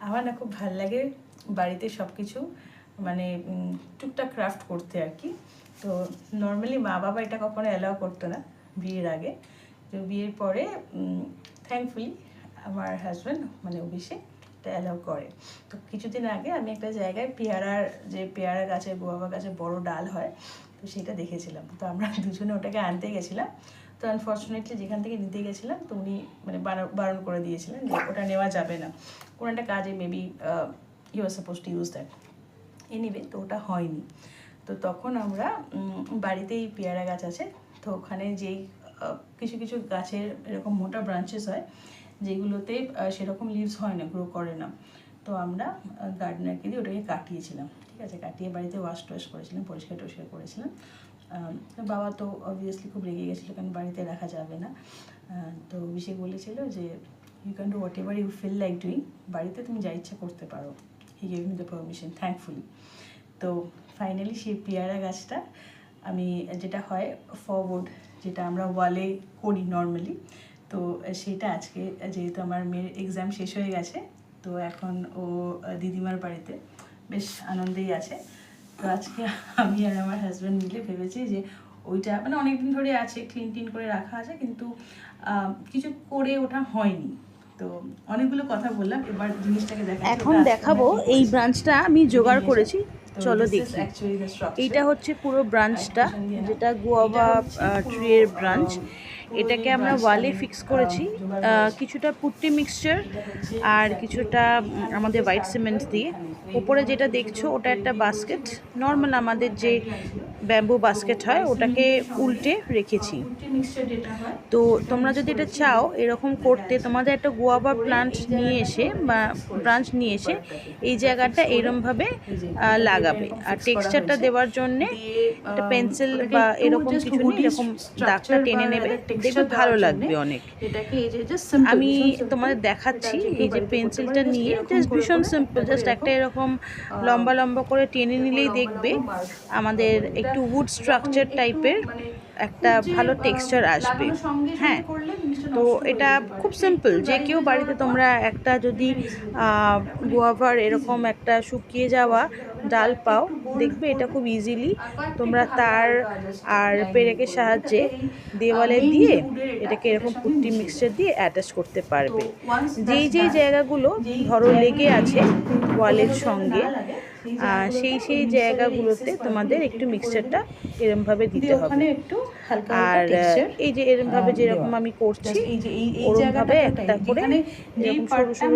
আমার না খুব ভালো লাগে বাড়িতে সব কিছু মানে টুকটাক ক্রাফট করতে আর কি। তো নর্মালি মা বাবা এটা কখনো অ্যালাউ করতো না বিয়ের আগে। তো বিয়ের পরে থ্যাঙ্কফুলি আমার হাজব্যান্ড মানে অভিষেক এটা অ্যালাউ করে। তো কিছুদিন আগে আমি একটা জায়গায় পেয়ারা গাছের গুয়াভা গাছের বড় ডাল হয়, তো সেটা দেখেছিলাম। তো আমরা দুজনে ওটাকে আনতে গেছিলাম। তো আনফর্চুনেটলি যেখান থেকে নিতে গেছিলাম তো উনি মানে বারণ করে দিয়েছিলেন যে ওটা নেওয়া যাবে না, কোনো একটা কাজে maybe you are suppose to use that. Anyway তো ওটা হয়নি। তো তখন আমরা বাড়িতেই পেয়ারা গাছ আছে, তো ওখানে যেই কিছু কিছু গাছের এরকম মোটা ব্রাঞ্চেস হয় যেগুলোতে সেরকম লিভস হয় না, গ্রো করে না। তো আমরা গার্ডেনারকে দিয়ে ওটাকে কাটিয়েছিলাম, ঠিক আছে, কাটিয়ে বাড়িতে ওয়াশ টোয়াশ করেছিলাম, পরিষ্কার টরিষ্কার করেছিলাম। বাবা তো অবভিয়াসলি খুব রেগে গেছিলো, কারণ বাড়িতে রাখা যাবে না। তো অভিষেক বলেছিল যে you can do whatever you feel like doing, বাড়িতে তুমি যা ইচ্ছা করতে পারো। He gave me the permission thankfully. তো ফাইনালি সেই পেয়ারা গাছটা আমি, যেটা হয় ফরওয়ার্ড, যেটা আমরা ওয়ালে করি নর্মালি, তো সেটা আজকে যেহেতু আমার মেয়ের এক্সাম শেষ হয়ে গেছে, তো এখন ও দিদিমার বাড়িতে বেশ আনন্দেই আছে। তো আজকে আমি আর আমার হাজব্যান্ড মিলে ভেবেছি যে ওইটা মানে অনেকদিন ধরে আছে, ক্লিন করে রাখা আছে, কিন্তু কিছু করে ওটা হয়নি। তো অনেকগুলো কথা বললাম, এবার জিনিসটাকে এখন দেখাবো এই ব্রাঞ্চটা আমি জোগাড় করেছি, চলো দেখি। এইটা হচ্ছে পুরো ব্রাঞ্চটা, যেটা গুয়াভা ট্রির ব্রাঞ্চ। এটাকে আমরা ওয়ালে ফিক্স করেছি, কিছুটা পুট্টি মিক্সচার আর কিছুটা আমাদের হোয়াইট সিমেন্ট দিয়ে। উপরে যেটা দেখছো ওটা একটা বাস্কেট, নর্মাল আমাদের যে ব্যাম্বু বাস্কেট হয় ওটাকে উল্টে রেখেছি। তো তোমরা যদি এটা চাও এরকম করতে, তোমাদের একটা গুয়াভা প্লান্ট নিয়ে এসে বা ব্রাঞ্চ নিয়ে এসে এই জায়গাটা এরমভাবে লাগাবে, আর টেক্সচারটা দেওয়ার জন্যে একটা পেন্সিল বা এরকম কিছু নিয়ে এরকম দাগটা টেনে নেবে, দেখবে ভালো লাগবে অনেক। আমি তোমাদের দেখাচ্ছি, এই যে পেন্সিলটা নিয়ে জাস্ট ভীষণ সিম্পল, জাস্ট একটা এরকম লম্বা লম্বা করে টেনে নিলেই দেখবে আমাদের একটু উড স্ট্রাকচার টাইপের একটা ভালো টেক্সচার আসবে। হ্যাঁ, তো এটা খুব সিম্পল, যে কেউ বাড়িতে তোমরা একটা যদি গুয়াভার এরকম একটা শুকিয়ে যাওয়া ডাল পাও, দেখবে এটা খুব ইজিলি তোমরা তার আর পেরেকের সাহায্যে দেওয়ালে দিয়ে এটাকে এরকম পুট্টি মিক্সচার দিয়ে অ্যাটাচ করতে পারবে। যেই জায়গাগুলো ধরো লেগে আছে ওয়ালের সঙ্গে, সেই জায়গাগুলোতে তোমাদের একটু মিক্সচারটা এরমভাবে দিতে হবে। আর এই যে এরমভাবে যেরকম আমি করছি ওরমভাবে একটা করে এরকম সরু সরু